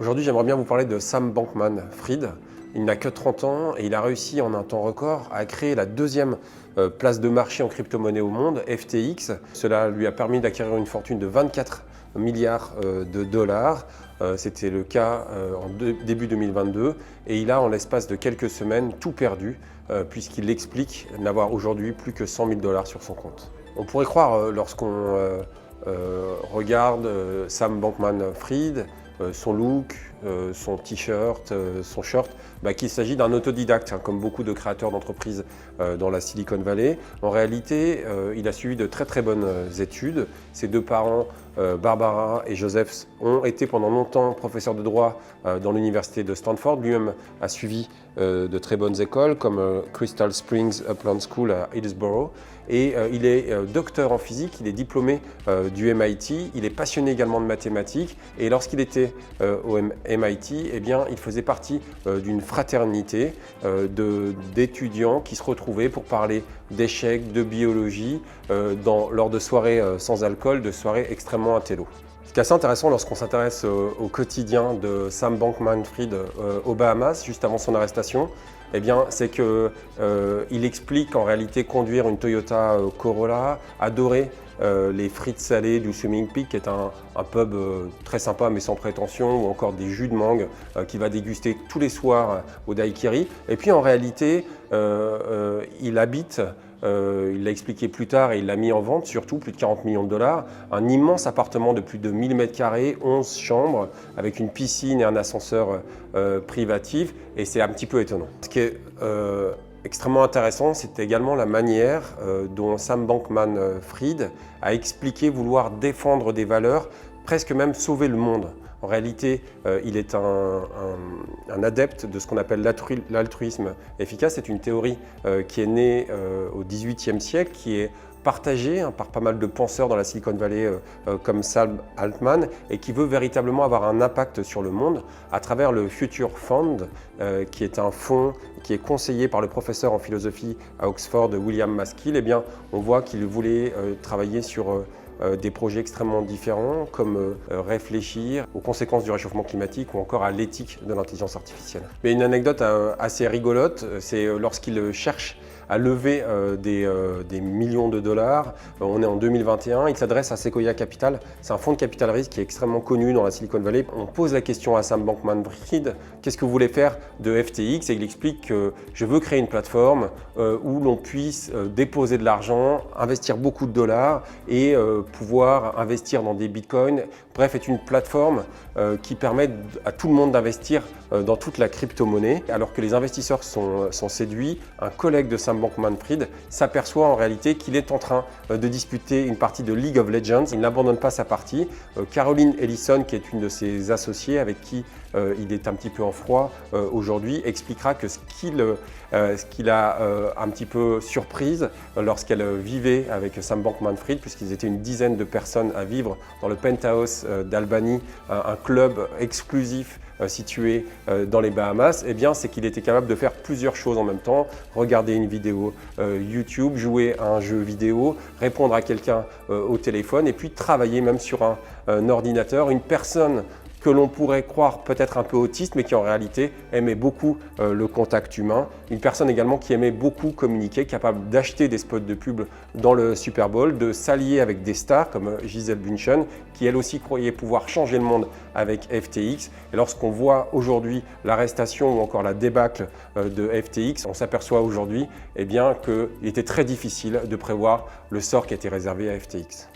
Aujourd'hui, j'aimerais bien vous parler de Sam Bankman-Fried. Il n'a que 30 ans et il a réussi en un temps record à créer la deuxième place de marché en crypto-monnaie au monde, FTX. Cela lui a permis d'acquérir une fortune de 24 milliards de dollars. C'était le cas en début 2022 et il a en l'espace de quelques semaines tout perdu puisqu'il explique n'avoir aujourd'hui plus que 100 000 dollars sur son compte. On pourrait croire lorsqu'on regarde Sam Bankman-Fried, son look, son t-shirt, son shirt, qu'il s'agit d'un autodidacte, comme beaucoup de créateurs d'entreprises dans la Silicon Valley. En réalité, il a suivi de très bonnes études. Ses deux parents, Barbara et Joseph, ont été pendant longtemps professeurs de droit dans l'université de Stanford. Lui-même a suivi de très bonnes écoles comme Crystal Springs Upland School à Hillsborough. Et il est docteur en physique, il est diplômé du MIT, il est passionné également de mathématiques. Et lorsqu'il était au MIT, il faisait partie d'une fraternité d'étudiants qui se retrouvaient pour parler d'échecs, de biologie, lors de soirées sans alcool, de soirées extrêmement intello. Ce qui est assez intéressant lorsqu'on s'intéresse au quotidien de Sam Bankman-Fried aux Bahamas, juste avant son arrestation, c'est qu'il explique en réalité conduire une Toyota Corolla, adorer les frites salées du Swimming Peak, qui est un pub très sympa mais sans prétention, ou encore des jus de mangue qu'il va déguster tous les soirs au Daiquiri. Et puis en réalité, il habite, il l'a expliqué plus tard et il l'a mis en vente, surtout plus de 40 millions de dollars, un immense appartement de plus de 1000 m², 11 chambres, avec une piscine et un ascenseur privatif, et c'est un petit peu étonnant. Ce qui est extrêmement intéressant, c'est également la manière dont Sam Bankman-Fried a expliqué vouloir défendre des valeurs, presque même sauver le monde. En réalité, il est un adepte de ce qu'on appelle l'altruisme efficace. C'est une théorie qui est née au XVIIIe siècle, qui est partagée par pas mal de penseurs dans la Silicon Valley comme Sam Altman, et qui veut véritablement avoir un impact sur le monde à travers le Future Fund, qui est un fonds qui est conseillé par le professeur en philosophie à Oxford, William Maskell. On voit qu'il voulait travailler sur des projets extrêmement différents, comme réfléchir aux conséquences du réchauffement climatique ou encore à l'éthique de l'intelligence artificielle. Mais une anecdote assez rigolote, c'est lorsqu'il cherche à lever des millions de dollars. On est en 2021, il s'adresse à Sequoia Capital. C'est un fonds de capital risque qui est extrêmement connu dans la Silicon Valley. On pose la question à Sam Bankman-Fried, qu'est-ce que vous voulez faire de FTX? Et il explique que je veux créer une plateforme où l'on puisse déposer de l'argent, investir beaucoup de dollars et pouvoir investir dans des bitcoins. Bref, c'est une plateforme qui permet à tout le monde d'investir dans toute la crypto-monnaie. Alors que les investisseurs sont séduits, un collègue de Sam Bankman-Fried s'aperçoit en réalité qu'il est en train de disputer une partie de League of Legends. Il n'abandonne pas sa partie. Caroline Ellison, qui est une de ses associées avec qui il est un petit peu en froid aujourd'hui, expliquera que ce qu'il a un petit peu surprise lorsqu'elle vivait avec Sam Bankman-Fried, puisqu'ils étaient une dizaine de personnes à vivre dans le penthouse d'Albany, un club exclusif situé dans les Bahamas, c'est qu'il était capable de faire plusieurs choses en même temps: regarder une vidéo YouTube, jouer à un jeu vidéo, répondre à quelqu'un au téléphone et puis travailler même sur un ordinateur. Une personne que l'on pourrait croire peut-être un peu autiste, mais qui en réalité aimait beaucoup le contact humain. Une personne également qui aimait beaucoup communiquer, capable d'acheter des spots de pub dans le Super Bowl, de s'allier avec des stars comme Gisele Bündchen, qui elle aussi croyait pouvoir changer le monde avec FTX. Et lorsqu'on voit aujourd'hui l'arrestation ou encore la débâcle de FTX, on s'aperçoit aujourd'hui qu'il était très difficile de prévoir le sort qui était réservé à FTX.